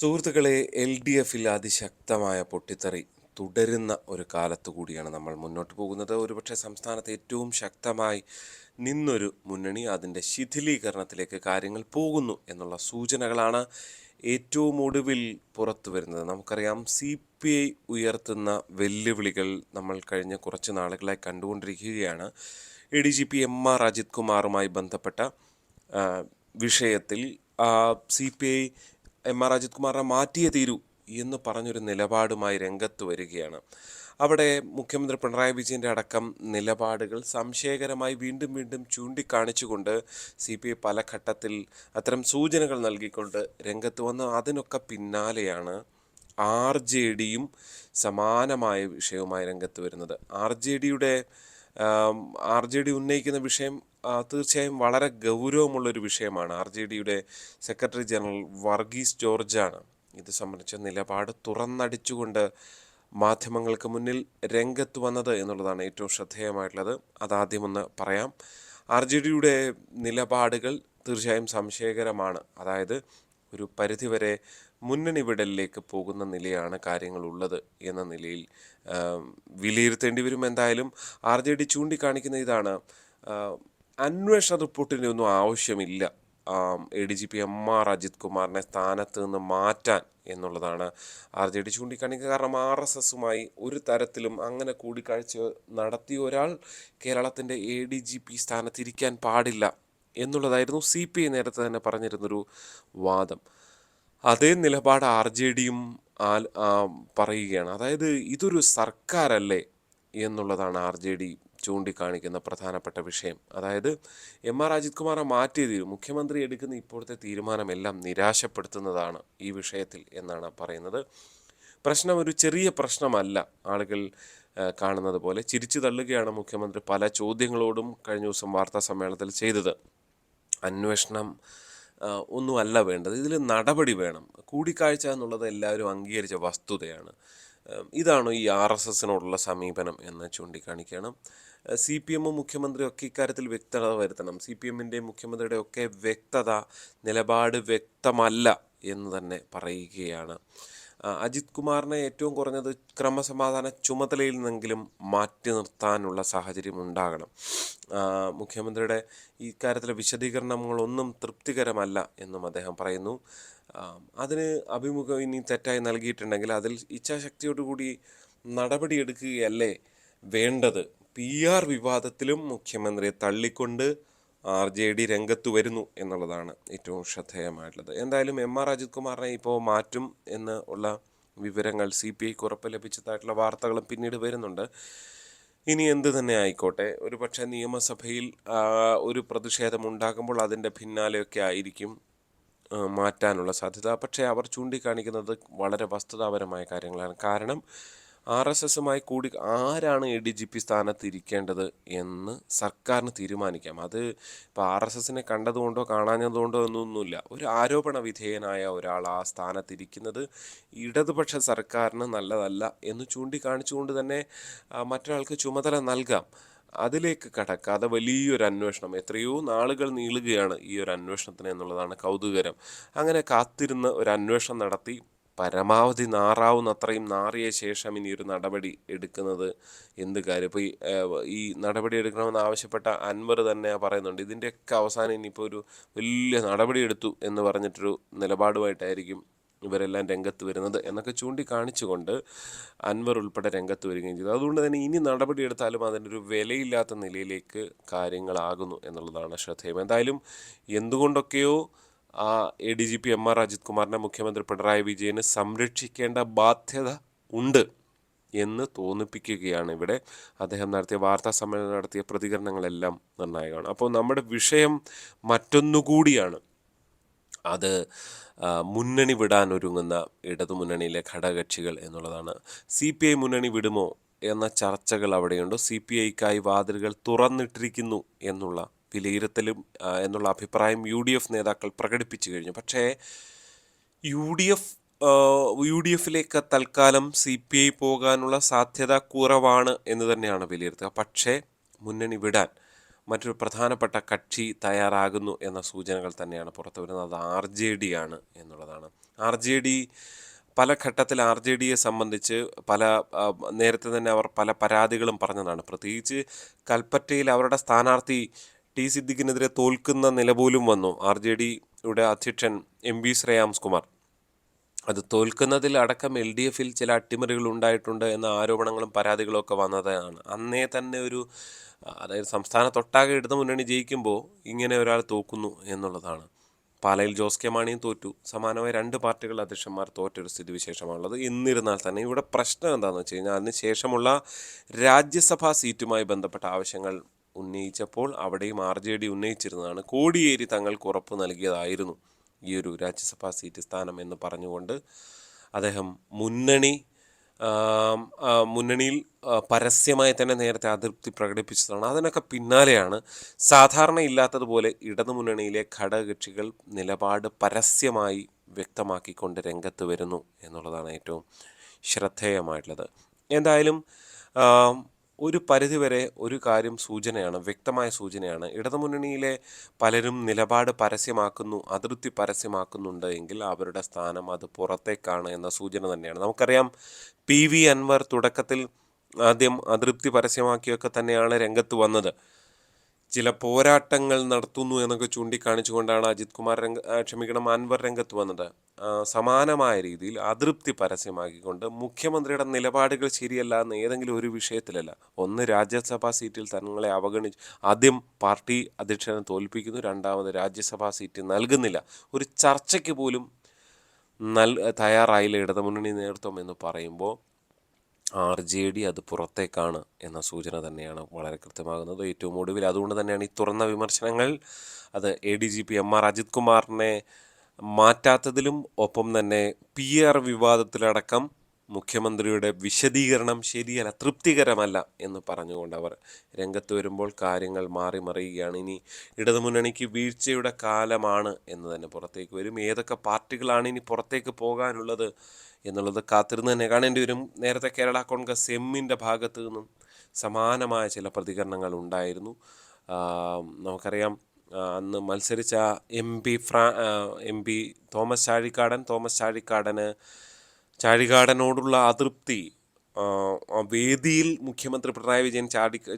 സുഹൃത്തുക്കളെ, L D എഫിൽ അതിശക്തമായ പൊട്ടിത്തെറി തുടരുന്ന ഒരു കാലത്തു കൂടിയാണ് നമ്മൾ മുന്നോട്ട് പോകുന്നത്. ഒരുപക്ഷെ സംസ്ഥാനത്ത് ഏറ്റവും ശക്തമായി നിന്നൊരു മുന്നണി അതിൻ്റെ ശിഥിലീകരണത്തിലേക്ക് കാര്യങ്ങൾ പോകുന്നു എന്നുള്ള സൂചനകളാണ് ഏറ്റവും ഒടുവിൽ പുറത്തു വരുന്നത്. നമുക്കറിയാം, സി പി ഐ ഉയർത്തുന്ന വെല്ലുവിളികൾ നമ്മൾ കഴിഞ്ഞ കുറച്ച് നാളുകളായി കണ്ടുകൊണ്ടിരിക്കുകയാണ്. A D G P M R Ajith കുമാറുമായി ബന്ധപ്പെട്ട ആ, വിഷയത്തിൽ C P I M R Ajith കുമാറിനെ മാറ്റിയേ തീരൂ എന്ന് പറഞ്ഞൊരു നിലപാടുമായി രംഗത്ത് വരികയാണ്. അവിടെ മുഖ്യമന്ത്രി പിണറായി വിജയൻ്റെ അടക്കം നിലപാടുകൾ സംശയകരമായി വീണ്ടും വീണ്ടും ചൂണ്ടിക്കാണിച്ചുകൊണ്ട് സി പി ഐ പല ഘട്ടത്തിൽ അത്തരം സൂചനകൾ നൽകിക്കൊണ്ട് രംഗത്ത് വന്ന് അതിനൊക്കെ പിന്നാലെയാണ് ആർ ജെ ഡിയും സമാനമായ വിഷയവുമായി രംഗത്ത് വരുന്നത്. ആർ ജെ ഡി ഉന്നയിക്കുന്ന വിഷയം തീർച്ചയായും വളരെ ഗൗരവമുള്ളൊരു വിഷയമാണ്. ആർ ജെ ഡിയുടെ സെക്രട്ടറി ജനറൽ വർഗീസ് ജോർജാണ് ഇത് സംബന്ധിച്ച നിലപാട് തുറന്നടിച്ചുകൊണ്ട് മാധ്യമങ്ങൾക്ക് മുന്നിൽ രംഗത്ത് വന്നത് എന്നുള്ളതാണ് ഏറ്റവും ശ്രദ്ധേയമായിട്ടുള്ളത്. അതാദ്യമൊന്ന് പറയാം. ആർ ജെ ഡിയുടെ നിലപാടുകൾ തീർച്ചയായും സംശയകരമാണ്. അതായത് ഒരു പരിധിവരെ മുന്നണി വിടലിലേക്ക് പോകുന്ന നിലയാണ് കാര്യങ്ങളുള്ളത് എന്ന നിലയിൽ വിലയിരുത്തേണ്ടി വരും. എന്തായാലും ആർ ജെ ഡി ചൂണ്ടിക്കാണിക്കുന്ന ഇതാണ്, അന്വേഷണ റിപ്പോർട്ടിൻ്റെ ഒന്നും ആവശ്യമില്ല A D G P M R Ajith കുമാറിനെ സ്ഥാനത്ത് നിന്ന് മാറ്റാൻ എന്നുള്ളതാണ് ആർ ജെ ഡി ചൂണ്ടിക്കാണിക്കുക. കാരണം ആർ എസ് എസുമായി ഒരു തരത്തിലും അങ്ങനെ കൂടിക്കാഴ്ച നടത്തിയ ഒരാൾ കേരളത്തിൻ്റെ എ ഡി ജി പി സ്ഥാനത്തിരിക്കാൻ പാടില്ല എന്നുള്ളതായിരുന്നു സി പി ഐ നേരത്തെ തന്നെ പറഞ്ഞിരുന്നൊരു വാദം. അതേ നിലപാട് ആർ ജെ ഡിയും പറയുകയാണ്. അതായത് ഇതൊരു സർക്കാരല്ലേ എന്നുള്ളതാണ് ആർ ജെ ഡി ചൂണ്ടിക്കാണിക്കുന്ന പ്രധാനപ്പെട്ട വിഷയം. അതായത് എം ആർ അജിത് കുമാറെ മാറ്റിയത് മുഖ്യമന്ത്രി എടുക്കുന്ന ഇപ്പോഴത്തെ തീരുമാനമെല്ലാം നിരാശപ്പെടുത്തുന്നതാണ് ഈ വിഷയത്തിൽ എന്നാണ് പറയുന്നത്. പ്രശ്നം ഒരു ചെറിയ പ്രശ്നമല്ല. ആളുകൾ കാണുന്നത് പോലെ ചിരിച്ചു തള്ളുകയാണ് മുഖ്യമന്ത്രി പല ചോദ്യങ്ങളോടും കഴിഞ്ഞ ദിവസം വാർത്താ സമ്മേളനത്തിൽ ചെയ്തത്. അന്വേഷണം ഒന്നുമല്ല വേണ്ടത്, ഇതിൽ നടപടി വേണം. കൂടിക്കാഴ്ച എന്നുള്ളത് എല്ലാവരും അംഗീകരിച്ച വസ്തുതയാണ്. ഇതാണോ ഈ ആർ എസ് എസിനോടുള്ള സമീപനം എന്ന് ചൂണ്ടിക്കാണിക്കുകയാണ്. സി പി എമ്മും മുഖ്യമന്ത്രിയും ഒക്കെ ഇക്കാര്യത്തിൽ വ്യക്തത വരുത്തണം. സി പി എമ്മിൻ്റെയും മുഖ്യമന്ത്രിയുടെ ഒക്കെ വ്യക്തത, നിലപാട് വ്യക്തമല്ല എന്ന് തന്നെ പറയുകയാണ്. അജിത് കുമാറിനെ ഏറ്റവും കുറഞ്ഞത് ക്രമസമാധാന ചുമതലയിൽ നിന്നെങ്കിലും മാറ്റി നിർത്താനുള്ള സാഹചര്യം ഉണ്ടാകണം. മുഖ്യമന്ത്രിയുടെ ഈ കാര്യത്തിലെ വിശദീകരണങ്ങളൊന്നും തൃപ്തികരമല്ല എന്നും അദ്ദേഹം പറയുന്നു. അതിന് അഭിമുഖം ഇനി തെറ്റായി നൽകിയിട്ടുണ്ടെങ്കിൽ അതിൽ ഇച്ഛാശക്തിയോടുകൂടി നടപടിയെടുക്കുകയല്ലേ വേണ്ടത്. പി ആർ വിവാദത്തിലും മുഖ്യമന്ത്രിയെ തള്ളിക്കൊണ്ട് ആർ ജെ ഡി രംഗത്ത് വരുന്നു എന്നുള്ളതാണ് ഏറ്റവും ശ്രദ്ധേയമായിട്ടുള്ളത്. എന്തായാലും എം ആർ അജിത് കുമാറിനെ ഇപ്പോൾ മാറ്റും എന്ന് ഉള്ള വിവരങ്ങൾ സി പി ഐക്ക് ഉറപ്പ് ലഭിച്ചതായിട്ടുള്ള വാർത്തകളും പിന്നീട് വരുന്നുണ്ട്. ഇനി എന്ത് തന്നെ ആയിക്കോട്ടെ, ഒരുപക്ഷെ നിയമസഭയിൽ ഒരു പ്രതിഷേധം ഉണ്ടാകുമ്പോൾ അതിൻ്റെ പിന്നാലെയൊക്കെ ആയിരിക്കും മാറ്റാനുള്ള സാധ്യത. പക്ഷേ അവർ ചൂണ്ടിക്കാണിക്കുന്നത് വളരെ വസ്തുതാപരമായ കാര്യങ്ങളാണ്. കാരണം ആർ എസ് എസുമായി കൂടി ആരാണ് എ ഡി ജി പി സ്ഥാനത്ത് ഇരിക്കേണ്ടത് എന്ന് സർക്കാരിന് തീരുമാനിക്കാം. അത് ഇപ്പോൾ ആർ എസ് എസിനെ കണ്ടതുകൊണ്ടോ കാണാഞ്ഞതുകൊണ്ടോ ഒന്നൊന്നുമില്ല. ഒരു ആരോപണ വിധേയനായ ഒരാൾ ആ സ്ഥാനത്തിരിക്കുന്നത് ഇടതുപക്ഷ സർക്കാരിന് നല്ലതല്ല എന്ന് ചൂണ്ടിക്കാണിച്ചുകൊണ്ട് തന്നെ മറ്റൊരാൾക്ക് ചുമതല നൽകാം. അതിലേക്ക് കടക്കാതെ വലിയൊരു അന്വേഷണം, എത്രയോ നാളുകൾ നീളുകയാണ് ഈ ഒരു അന്വേഷണത്തിന് എന്നുള്ളതാണ് കൗതുകരം. അങ്ങനെ കാത്തിരുന്ന് ഒരു അന്വേഷണം നടത്തി പരമാവധി നാറാവുന്നത്രയും നാറിയ ശേഷം ഇനി ഒരു നടപടി എടുക്കുന്നത് എന്ത് കാര്യം. ഇപ്പോൾ ഈ നടപടി എടുക്കണമെന്ന് ആവശ്യപ്പെട്ട അൻവർ തന്നെ പറയുന്നുണ്ട്, ഇതിൻ്റെയൊക്കെ അവസാനം ഇനിയിപ്പോൾ ഒരു വലിയ നടപടി എടുത്തു എന്ന് പറഞ്ഞിട്ടൊരു നിലപാടുമായിട്ടായിരിക്കും ഇവരെല്ലാം രംഗത്ത് വരുന്നത് എന്നൊക്കെ ചൂണ്ടിക്കാണിച്ചുകൊണ്ട് അൻവർ ഉൾപ്പെടെ രംഗത്ത് വരികയും ചെയ്തു. അതുകൊണ്ട് തന്നെ ഇനി നടപടിയെടുത്താലും അതിൻ്റെ ഒരു വിലയില്ലാത്ത നിലയിലേക്ക് കാര്യങ്ങളാകുന്നു എന്നുള്ളതാണ് ശ്രദ്ധേയം. എന്തായാലും എന്തുകൊണ്ടൊക്കെയോ A D G P M R Ajith കുമാറിനെ മുഖ്യമന്ത്രി പിണറായി വിജയന് സംരക്ഷിക്കേണ്ട ബാധ്യത ഉണ്ട് എന്ന് തോന്നിപ്പിക്കുകയാണ് ഇവിടെ അദ്ദേഹം നടത്തിയ വാർത്താ സമ്മേളനം നടത്തിയ പ്രതികരണങ്ങളെല്ലാം നിർണായകമാണ്. അപ്പോൾ നമ്മുടെ വിഷയം മറ്റൊന്നുകൂടിയാണ്. അത് മുന്നണി വിടാൻ ഒരുങ്ങുന്ന ഇടതുമുന്നണിയിലെ ഘടകകക്ഷികൾ എന്നുള്ളതാണ്. സി പി ഐ മുന്നണി വിടുമോ എന്ന ചർച്ചകൾ അവിടെയുണ്ട്. സി പി ഐക്കായി വാതിലുകൾ തുറന്നിട്ടിരിക്കുന്നു എന്നുള്ള വിലയിരുത്തലും എന്നുള്ള അഭിപ്രായം യു ഡി എഫ് നേതാക്കൾ പ്രകടിപ്പിച്ചു കഴിഞ്ഞു. പക്ഷേ യു ഡി എഫിലേക്ക് തൽക്കാലം സി പി ഐ പോകാനുള്ള സാധ്യത കുറവാണ് എന്ന് തന്നെയാണ് വിലയിരുത്തുക. പക്ഷേ മുന്നണി വിടാൻ മറ്റൊരു പ്രധാനപ്പെട്ട കക്ഷി തയ്യാറാകുന്നു എന്ന സൂചനകൾ തന്നെയാണ് പുറത്തു വരുന്നത്. അത് ആർ ജെ ഡി ആണ് എന്നുള്ളതാണ്. ആർ ജെ ഡി പല ഘട്ടത്തിൽ ആർ ജെ ഡിയെ സംബന്ധിച്ച് പല നേരത്തെ തന്നെ അവർ പല പരാതികളും പറഞ്ഞതാണ്. പ്രത്യേകിച്ച് കൽപ്പറ്റയിൽ അവരുടെ സ്ഥാനാർത്ഥി ടി സിദ്ദിഖിനെതിരെ തോൽക്കുന്ന നില പോലും വന്നു. ആർ ജെ ഡിയുടെ അധ്യക്ഷൻ എം വി ശ്രേയാംസ് കുമാർ അത് തോൽക്കുന്നതിൽ അടക്കം എൽ ഡി എഫിൽ ചില അട്ടിമറികൾ ഉണ്ടായിട്ടുണ്ട് എന്ന ആരോപണങ്ങളും പരാതികളും ഒക്കെ വന്നതാണ്. അന്നേ തന്നെ അതായത് സംസ്ഥാനത്തൊട്ടാകെ ഇടതു മുന്നണി ജയിക്കുമ്പോൾ ഇങ്ങനെ ഒരാൾ തോക്കുന്നു എന്നുള്ളതാണ്. പാലയിൽ ജോസ് കെ മാണിയും തോറ്റു. സമാനമായ 2 പാർട്ടികൾ അധ്യക്ഷന്മാർ തോറ്റൊരു സ്ഥിതിവിശേഷമാണുള്ളത്. എന്നിരുന്നാൽ തന്നെ ഇവിടെ പ്രശ്നം എന്താണെന്ന് വെച്ച് കഴിഞ്ഞാൽ അതിന് ശേഷമുള്ള രാജ്യസഭാ സീറ്റുമായി ബന്ധപ്പെട്ട ആവശ്യങ്ങൾ ഉന്നയിച്ചപ്പോൾ അവിടെയും ആർ ജെ ഡി ഉന്നയിച്ചിരുന്നതാണ്. കോടിയേരി തങ്ങൾക്ക് ഉറപ്പ് നൽകിയതായിരുന്നു ഈ ഒരു രാജ്യസഭാ സീറ്റ് സ്ഥാനം എന്ന് പറഞ്ഞുകൊണ്ട് അദ്ദേഹം മുന്നണിയിൽ പരസ്യമായി തന്നെ നേരത്തെ അതൃപ്തി പ്രകടിപ്പിച്ചതാണ്. അതിനൊക്കെ പിന്നാലെയാണ് സാധാരണ ഇല്ലാത്തതുപോലെ ഇടതുമുന്നണിയിലെ ഘടകകക്ഷികൾ നിലപാട് പരസ്യമായി വ്യക്തമാക്കിക്കൊണ്ട് രംഗത്ത് വരുന്നു എന്നുള്ളതാണ് ഏറ്റവും ശ്രദ്ധേയമായിട്ടുള്ളത്. എന്തായാലും ഒരു പരിധിവരെ ഒരു കാര്യം വ്യക്തമായ സൂചനയാണ്. ഇടതുമുന്നണിയിലെ പലരും നിലപാട് പരസ്യമാക്കുന്നു, അതൃപ്തി പരസ്യമാക്കുന്നുണ്ട് എങ്കിൽ അവരുടെ സ്ഥാനം അത് പുറത്തേക്കാണ് എന്ന സൂചന തന്നെയാണ്. നമുക്കറിയാം പി വി അൻവർ തുടക്കത്തിൽ ആദ്യം അതൃപ്തി പരസ്യമാക്കിയൊക്കെ തന്നെയാണ് രംഗത്ത് വന്നത്. ചില പോരാട്ടങ്ങൾ നടത്തുന്നു എന്നൊക്കെ ചൂണ്ടിക്കാണിച്ചുകൊണ്ടാണ് അൻവർ രംഗത്ത് വന്നത്. സമാനമായ രീതിയിൽ അതൃപ്തി പരസ്യമാക്കിക്കൊണ്ട് മുഖ്യമന്ത്രിയുടെ നിലപാടുകൾ ശരിയല്ല എന്ന് ഏതെങ്കിലും ഒരു വിഷയത്തിലല്ല. ഒന്ന്, രാജ്യസഭാ സീറ്റിൽ തങ്ങളെ അവഗണിച്ച് ആദ്യം പാർട്ടി അധ്യക്ഷനെ തോൽപ്പിക്കുന്നു, രണ്ടാമത് രാജ്യസഭാ സീറ്റ് നൽകുന്നില്ല, ഒരു ചർച്ചയ്ക്ക് പോലും തയ്യാറായില്ല ഇടതുമുന്നണി നേതൃത്വം എന്ന് പറയുമ്പോൾ ആർ ജെ ഡി അത് പുറത്തേക്കാണ് എന്ന സൂചന തന്നെയാണ് വളരെ കൃത്യമാകുന്നത്. ഏറ്റവും ഒടുവിൽ അതുകൊണ്ട് തന്നെയാണ് ഈ തുറന്ന വിമർശനങ്ങൾ അത് A D G P M R Ajith കുമാറിനെ മാറ്റാത്തതിലും ഒപ്പം തന്നെ പി ആർ വിവാദത്തിലടക്കം മുഖ്യമന്ത്രിയുടെ വിശദീകരണം ശരിയല്ല, തൃപ്തികരമല്ല എന്ന് പറഞ്ഞുകൊണ്ട് അവർ രംഗത്ത് വരുമ്പോൾ കാര്യങ്ങൾ മാറി മറിയുകയാണ്. ഇനി ഇടതുമുന്നണിക്ക് വീഴ്ചയുടെ കാലമാണ് എന്ന് തന്നെ പുറത്തേക്ക് വരും. ഏതൊക്കെ പാർട്ടികളാണ് ഇനി പുറത്തേക്ക് പോകാനുള്ളത് എന്നുള്ളത് കാത്തിരുന്ന് തന്നെ കാണേണ്ടി വരും. നേരത്തെ കേരള കോൺഗ്രസ് എമ്മിൻ്റെ ഭാഗത്തു നിന്നും സമാനമായ ചില പ്രതികരണങ്ങൾ ഉണ്ടായിരുന്നു. നമുക്കറിയാം അന്ന് മത്സരിച്ച എം പി തോമസ് ചാഴികാടനോടുള്ള അതൃപ്തി വേദിയിൽ മുഖ്യമന്ത്രി പിണറായി വിജയൻ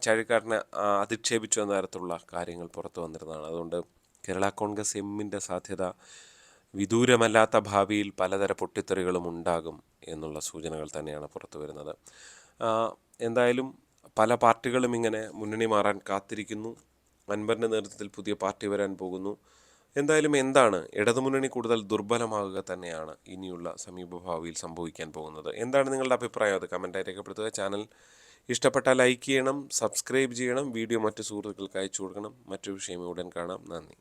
ചാഴികാടനെ അധിക്ഷേപിച്ചു എന്ന തരത്തിലുള്ള കാര്യങ്ങൾ പുറത്തു വന്നിരുന്നതാണ്. അതുകൊണ്ട് കേരള കോൺഗ്രസ് എമ്മിൻ്റെ സാധ്യത വിദൂരമല്ലാത്ത ഭാവിയിൽ പലതര പൊട്ടിത്തെറികളും ഉണ്ടാകും എന്നുള്ള സൂചനകൾ തന്നെയാണ് പുറത്തു വരുന്നത്. എന്തായാലും പല പാർട്ടികളും ഇങ്ങനെ മുന്നണി മാറാൻ കാത്തിരിക്കുന്നു. അൻവറിൻ്റെ നേതൃത്വത്തിൽ പുതിയ പാർട്ടി വരാൻ പോകുന്നു. എന്തായാലും ഇടതുമുന്നണി കൂടുതൽ ദുർബലമാകുക തന്നെയാണ് ഇനിയുള്ള സമീപഭാവിയിൽ സംഭവിക്കാൻ പോകുന്നത്. എന്താണ് നിങ്ങളുടെ അഭിപ്രായം? അത് കമൻറ്റായി രേഖപ്പെടുത്തുക. ചാനൽ ഇഷ്ടപ്പെട്ടാൽ ലൈക്ക് ചെയ്യണം, സബ്സ്ക്രൈബ് ചെയ്യണം, വീഡിയോ മറ്റു സുഹൃത്തുക്കൾക്ക് അയച്ചു കൊടുക്കണം. മറ്റൊരു വിഷയം ഉടൻ കാണാം. നന്ദി.